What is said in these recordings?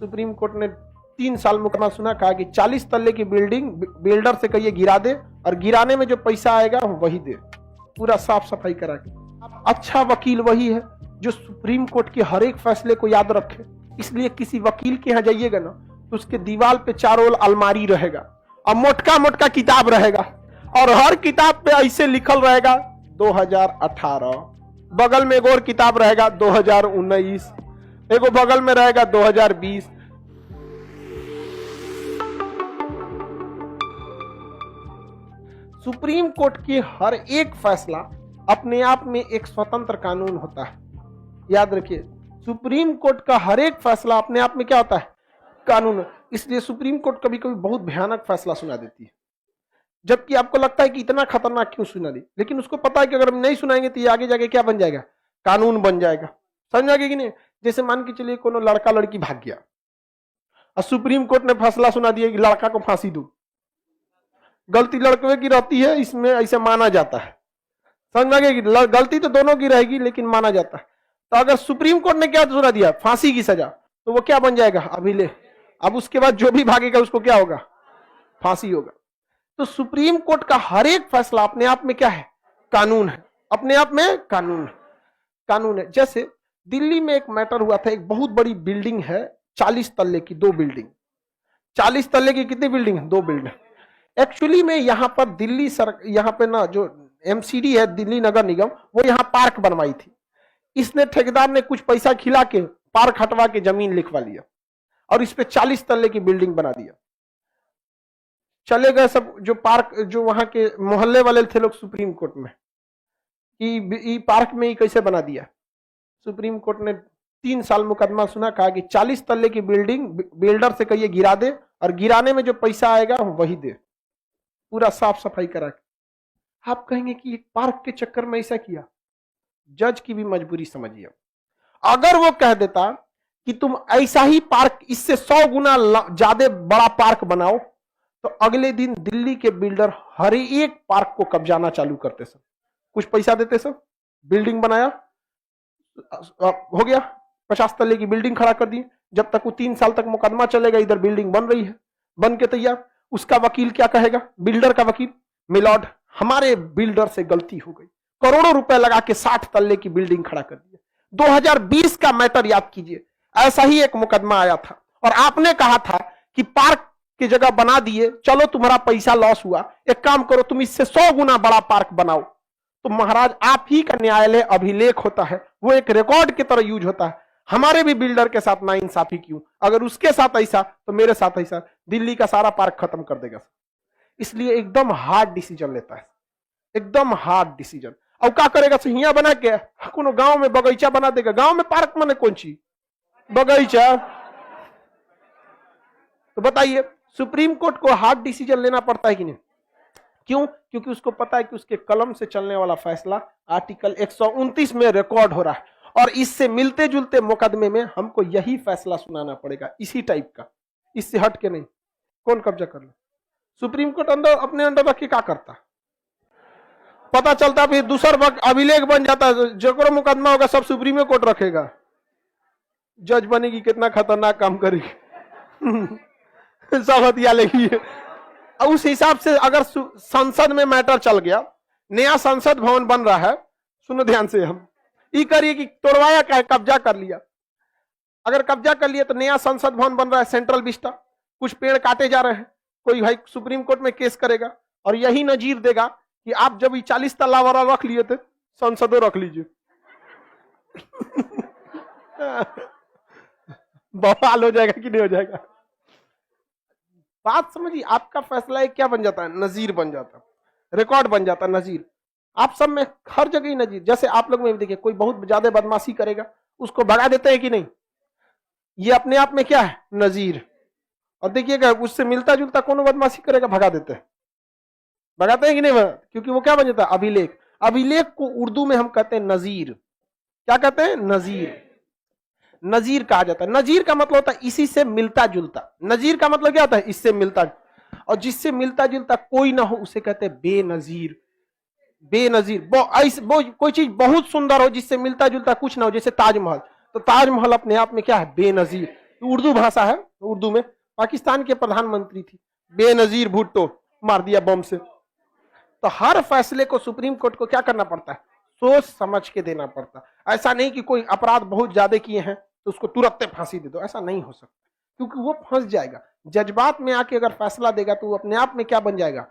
Supreme court ने 3 साल मुकदमा सुना, कहा कि 40 तल्ले की बिल्डिंग बिल्डर से कहिए गिरा दे और गिराने में जो पैसा आएगा वही दे, पूरा साफ सफाई करा के। अच्छा वकील वही है जो सुप्रीम कोर्ट के हर एक फैसले को याद रखे। इसलिए किसी वकील के यहाँ जाइएगा ना तो उसके दीवार पे चारों ओर अलमारी रहेगा और मोटका मोटका किताब रहेगा और हर किताब पे ऐसे लिखल रहेगा 2018, बगल में एक और किताब रहेगा 2019, एगो बगल में रहेगा 2020। सुप्रीम कोर्ट के हर एक फैसला अपने आप में एक स्वतंत्र कानून होता है। याद रखिए, सुप्रीम कोर्ट का हर एक फैसला अपने आप में क्या होता है? कानून। इसलिए सुप्रीम कोर्ट कभी कभी बहुत भयानक फैसला सुना देती है, जबकि आपको लगता है कि इतना खतरनाक क्यों सुना दी, लेकिन उसको पता है कि अगर हम नहीं सुनाएंगे तो ये आगे जाके क्या बन जाएगा? कानून बन जाएगा। समझागे कि नहीं? जैसे मान के चलिए कोनो लड़का लड़की भाग गया और सुप्रीम कोर्ट ने फैसला सुना दिया कि लड़का को फांसी दो, गलती लड़के की रहती है, इसमें ऐसे माना जाता है। समझ में कि गलती तो दोनों की रहेगी लेकिन माना जाता है। तो अगर सुप्रीम कोर्ट ने क्या सुना दिया? फांसी की सजा, तो वो क्या बन जाएगा? अभिलेख। अब उसके बाद जो भी भागेगा उसको क्या होगा? फांसी होगा। तो सुप्रीम कोर्ट का हर एक फैसला अपने आप में क्या है? कानून है। अपने आप में कानून है। कानून है। जैसे दिल्ली में एक मैटर हुआ था, एक बहुत बड़ी बिल्डिंग है 40 तल्ले की, 2 बिल्डिंग। 40 तल्ले की कितनी बिल्डिंग है? 2 बिल्डिंग। एक्चुअली में यहां पर दिल्ली यहां पे ना जो एमसीडी है, दिल्ली नगर निगम, वो यहां पार्क बनवाई थी। इसने ठेकेदार ने कुछ पैसा खिला के पार्क हटवा के जमीन लिखवा लिया और इस पे 40 तल्ले की बिल्डिंग बना दिया। चले गए सब जो पार्क, जो वहां के मोहल्ले वाले थे लोग सुप्रीम कोर्ट में कि पार्क में ही कैसे बना दिया। सुप्रीम कोर्ट ने 3 साल मुकदमा सुना, कहा कि 40 तल्ले की बिल्डिंग बिल्डर से कहिए गिरा दे और गिराने में जो पैसा आएगा वही दे, पूरा साफ सफाई करा के। आप कहेंगे कि पार्क के चक्कर में ऐसा किया। जज की भी मजबूरी समझिए। अगर वो कह देता कि तुम ऐसा ही पार्क, इससे 100 गुना ज्यादा बड़ा पार्क बनाओ, तो अगले दिन दिल्ली के बिल्डर हर एक पार्क को कब्जाना चालू करते सब, कुछ पैसा देते सब, बिल्डिंग बनाया, हो गया 50 तल्ले की बिल्डिंग खड़ा कर दी। जब तक वो 3 साल तक मुकदमा चलेगा, इधर बिल्डिंग बन रही है, बन के तैयार। उसका वकील क्या कहेगा? बिल्डर का वकील, मिलॉर्ड हमारे बिल्डर से गलती हो गई, करोड़ों रुपए लगा के 60 तल्ले की बिल्डिंग खड़ा कर दिया। 2020 का मैटर याद कीजिए, ऐसा ही एक मुकदमा आया था और आपने कहा था कि पार्क की जगह बना दिए, चलो तुम्हारा पैसा लॉस हुआ, एक काम करो तुम इससे 100 गुना बड़ा पार्क बनाओ। तो महाराज, आप ही का न्यायालय अभिलेख होता है, वो एक रिकॉर्ड की तरह यूज होता है। हमारे भी बिल्डर के साथ नाइंसाफी क्यों? अगर उसके साथ ऐसा तो मेरे साथ ऐसा, दिल्ली का सारा पार्क खत्म कर देगा। इसलिए एकदम हार्ड डिसीजन लेता है, एकदम हार्ड डिसीजन। अब क्या करेगा? हिया बना के कोनो गांव में बगीचा बना देगा। गांव में पार्क माने कौन चीज? बगीचा। तो बताइए, सुप्रीम कोर्ट को हार्ड डिसीजन लेना पड़ता है कि नहीं? क्यों? क्योंकि उसको पता है कि उसके कलम से चलने वाला फैसला आर्टिकल 129 में रिकॉर्ड हो रहा है और इससे मिलते जुलते मुकदमे में हमको यही फैसला सुनाना पड़ेगा, इसी टाइप का, इससे हट के नहीं। कौन कब्जा कर ले? सुप्रीम कोर्ट अंदर अपने अंदर रख के क्या करता? पता चलता फिर दूसर वक्त अभिलेख बन जाता है, जो मुकदमा होगा सब सुप्रीम कोर्ट रखेगा। जज बनेगी, कितना खतरनाक काम करेगी। सब हथिया लेगी। उस हिसाब से अगर संसद में मैटर चल गया, नया संसद भवन बन रहा है, सुनो ध्यान से, हम ये करिए कि तोड़वाया क्या है? कब्जा कर लिया। अगर कब्जा कर लिया तो नया संसद भवन बन रहा है सेंट्रल विस्टा, कुछ पेड़ काटे जा रहे हैं, कोई भाई सुप्रीम कोर्ट में केस करेगा और यही नजीर देगा कि आप जब 40 तल्ला वाला रख लिए थे, संसदों रख लीजिए। बवाल हो जाएगा कि नहीं हो जाएगा? बात समझिए। आपका फैसला क्या बन जाता है? नजीर बन जाता है, रिकॉर्ड बन जाता है, नजीर। आप सब में हर जगह ही नजीर। जैसे आप लोग में भी देखिए, कोई बहुत ज्यादा बदमाशी करेगा, उसको भगा देते हैं कि नहीं? ये अपने आप में क्या है? नजीर। और देखिएगा, उससे मिलता जुलता कौन बदमाशी करेगा, भगा देते हैं। भगाते हैं कि नहीं? क्योंकि वो क्या बन जाता है? अभिलेख। अभिलेख को उर्दू में हम कहते हैं नजीर। क्या कहते हैं? नजीर। नजीर कहा जाता है। नजीर का मतलब होता है इसी से मिलता जुलता। नजीर का मतलब क्या होता है? इससे मिलता, और जिससे मिलता जुलता कोई ना हो उसे कहते हैं बेनजीर। बेनजीर वो कोई चीज बहुत सुंदर हो जिससे मिलता जुलता कुछ ना हो, जैसे ताजमहल। तो ताजमहल अपने आप में क्या है? बेनजीर। उर्दू भाषा है, उर्दू में। पाकिस्तान के प्रधानमंत्री थी, बेनजीर भुट्टो, मार दिया बम से। तो हर फैसले को सुप्रीम कोर्ट को क्या करना पड़ता है, सोच समझ के देना पड़ता है। ऐसा नहीं कि कोई अपराध बहुत ज्यादा किए हैं तो उसको तुरंत फांसी दे दो, ऐसा नहीं हो सकता, क्योंकि वो फंस जाएगा। जज्बात में आके अगर फैसला देगा तो वो अपने आप में क्या बन जाएगा,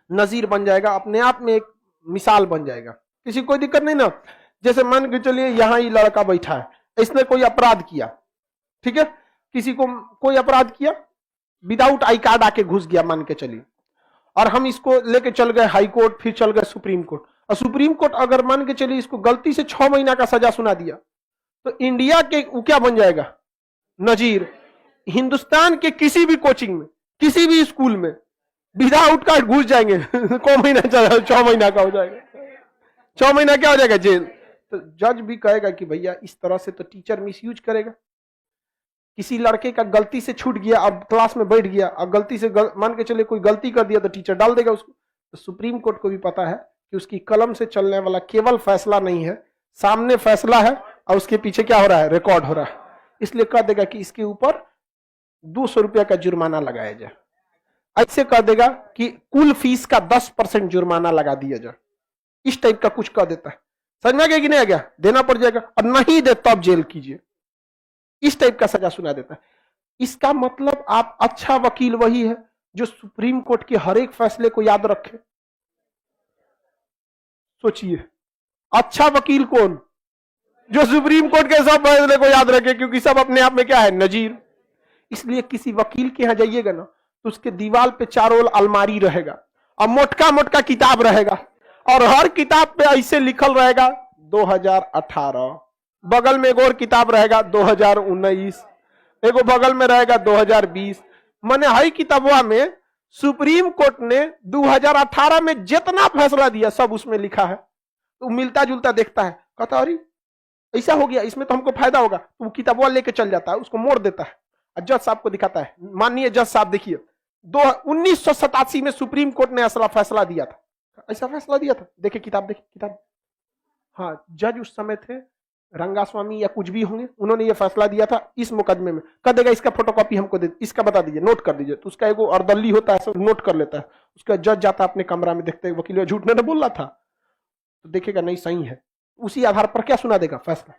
नजीर बन जाएगा, अपने आप में एक मिसाल बन जाएगा। किसी कोई दिक्कत नहीं ना। जैसे मान के चलिए यहाँ ही लड़का बैठा है, इसने कोई अपराध किया, ठीक है, किसी को कोई अपराध किया, विदाउट आई कार्ड आके घुस गया मान के चलिए, और हम इसको लेके चल गए हाई कोर्ट, फिर चल गए सुप्रीम कोर्ट। और सुप्रीम कोर्ट अगर मान के चलिए इसको गलती से 6 महीना का सजा सुना दिया, तो इंडिया के वो क्या बन जाएगा, नजीर। हिंदुस्तान के किसी भी कोचिंग में, किसी भी स्कूल में विदाउट कार्ड घुस जाएंगे को महीना चला, 6 महीना का हो जाएगा, 6 महीना क्या हो जाएगा, जेल। तो जज भी कहेगा कि भैया इस तरह से तो टीचर मिसयूज करेगा। किसी लड़के का गलती से छूट गया, अब क्लास में बैठ गया, अब गलती से मान के चले कोई गलती कर दिया तो टीचर डाल देगा उसको। तो सुप्रीम कोर्ट को भी पता है कि उसकी कलम से चलने वाला केवल फैसला नहीं है, सामने फैसला है और उसके पीछे क्या हो रहा है, रिकॉर्ड हो रहा है। इसलिए कह देगा कि इसके ऊपर 200 रुपया का जुर्माना लगाया जाए। ऐसे कह देगा कि कुल फीस का 10% जुर्माना लगा दिया जाए, इस टाइप का कुछ कह देता है। समझ में आ गया कि नहीं आ गया, देना पड़ जाएगा, और नहीं दे तब जेल कीजिए, इस टाइप का सजा सुना देता है। इसका मतलब आप अच्छा वकील वही है जो सुप्रीम कोर्ट के हर एक फैसले को याद रखे। सोचिए, अच्छा वकील कौन, जो सुप्रीम कोर्ट के सब फैसले को याद रखे, क्योंकि सब अपने आप में क्या है, नजीर। इसलिए किसी वकील के यहां जाइएगा ना तो उसके दीवार पे चारों ओर अलमारी रहेगा और मोटका मोटका किताब रहेगा, और हर किताब पे ऐसे लिखल रहेगा 2018, बगल में एक और किताब रहेगा 2019, एगो बगल में रहेगा 2020। माने हई किताबवा में सुप्रीम कोर्ट ने 2018 में जितना फैसला दिया सब उसमें लिखा है। तो मिलता जुलता देखता है, कहता अरे ऐसा हो गया, इसमें तो हमको फायदा होगा, तो वो किताबवा लेके चल जाता है, उसको मोड़ देता है, जज साहब को दिखाता है, माननीय जज साहब देखिए 1987 में सुप्रीम कोर्ट ने ऐसा फैसला दिया था, ऐसा फैसला दिया था, देखिए किताब, देखिए किताब। हाँ, जज उस समय थे रंगास्वामी या कुछ भी होंगे, उन्होंने ये फैसला दिया था इस मुकदमे में। कह देगा इसका फोटोकॉपी हमको दे, इसका बता दीजिए, नोट कर दीजिए। तो उसका एगो अर्दली होता है, सब नोट कर लेता है। उसका जज जाता है अपने कमरा में, देखते वकील झूठ ने बोला था, तो देखेगा नहीं सही है, उसी आधार पर क्या सुना देगा, फैसला।